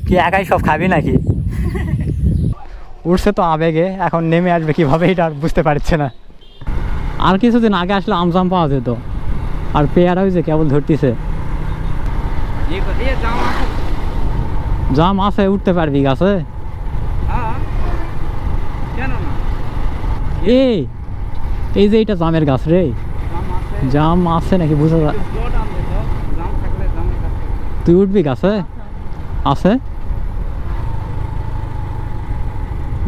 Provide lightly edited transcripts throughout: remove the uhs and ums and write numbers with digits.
কি একাই সব খাবি নাকি? উঠছে তো আবেগে, এখন নেমে আসবে কিভাবে এটা বুঝতে পারছে না। আর কিছুদিন আগে আসলে আমজাম পাওয়া যেত, আর পেয়ারা হয়েছে কেবল ধরতেছে। জাম আছে, উঠতে পারবি গাছে? এই যে এটা জামের গাছ রে, জাম আছে নাকি বুঝা যায়। তুই উঠবি গাছে? আছে,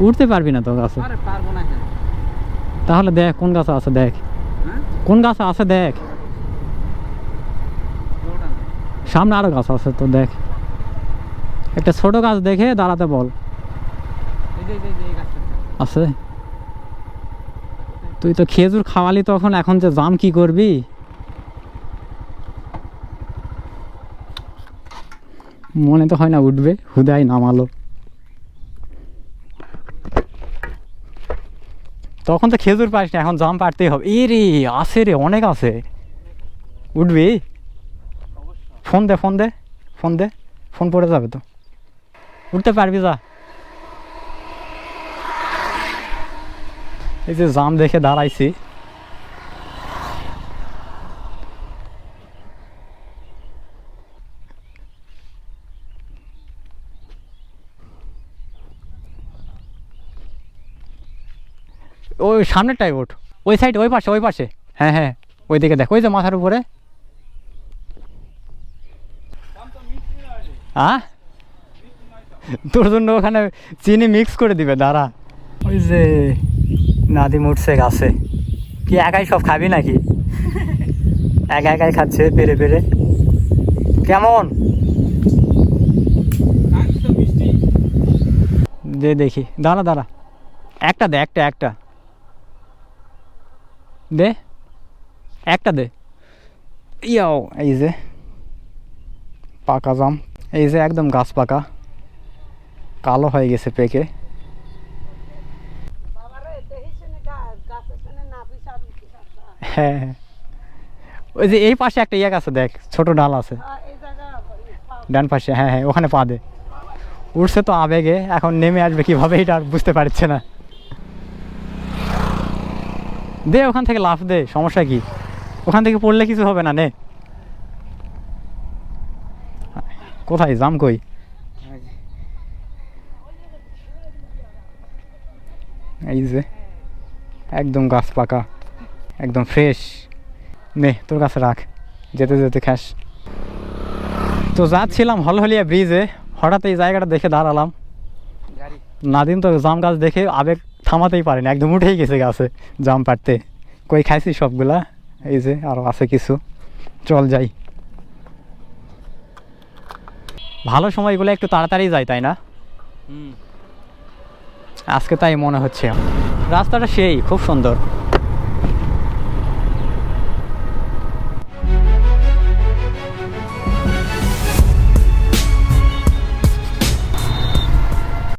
উঠতে পারবি না তো গাছে? তাহলে দেখ কোন গাছে আছে, দেখ কোন গাছে আছে, দেখ সামনে আরো গাছ আছে তো, দেখ একটা ছোট গাছ দেখে দাঁড়াতে বল। আছে? তুই তো খেজুর খাওয়ালি তখন, এখন যে জাম কি করবি? মনে তো হয় না উঠবে, হুদাই নামালো। তখন তো খেজুর পাইস না, এখন জাম পাড়তেই হবে। এ রে আছে রে, অনেক আছে। উঠবি? ফোন দে, ফোন দে, ফোন দে, ফোন পড়ে যাবে তো। উঠতে পারবি? যা। এই যে জাম দেখে দাঁড়াইছি, ওই সামনেরটাই ওঠ, ওই সাইডে, ওই পাশে, ওই পাশে। হ্যাঁ হ্যাঁ, ওই দিকে দেখ, ওই যে মাথার উপরে। হ্যাঁ, তোর জন্য ওখানে চিনি মিক্স করে দিবে, দাঁড়া। ওই যে নাদিম উঠছে গাছে। কি একাই সব খাবি নাকি? একা একাই খাচ্ছে পেরে পেরে। কেমন দে দেখি, দাঁড়া দাঁড়া, একটা দে, একটা একটা দে, একটা দে। ইয়াও, এই যে পাকা জাম, এই যে একদম গাছ পাকা, কালো হয়ে গেছে পেকে। হ্যাঁ, ওই যে এই পাশে একটা ইয়ে আছে, দেখ ছোট ডাল আছে ডান পাশে। হ্যাঁ হ্যাঁ, ওখানে পা দে। উঠছে তো আবেগে, এখন নেমে আসবে কিভাবে এটা বুঝতে পারছে না। দে ওখান থেকে লাফ দে, সমস্যা কি? ওখান থেকে পড়লে কিছু হবে না, নে। কোথায় জাম, কই? এই যে একদম গাছ পাকা, একদম ফ্রেশ। নে তোর কাছে রাখ, যেতে যেতে খাস। তো যাচ্ছিলাম হলহলিয়া ব্রিজে, হঠাৎ এই জায়গাটা দেখে দাঁড়ালাম। নাদিম তো জাম গাছ দেখে আবেগ থামাতেই পারেনি, একদম উঠেই গেছে গাছে জাম পাড়তে। কই খাইছি সবগুলা, এই যে আরও আছে কিছু। চল যাই। ভালো সময়গুলো একটু তাড়াতাড়ি যায়, তাই না? আজকে তাই মনে হচ্ছে। রাস্তাটা সেই খুব সুন্দর।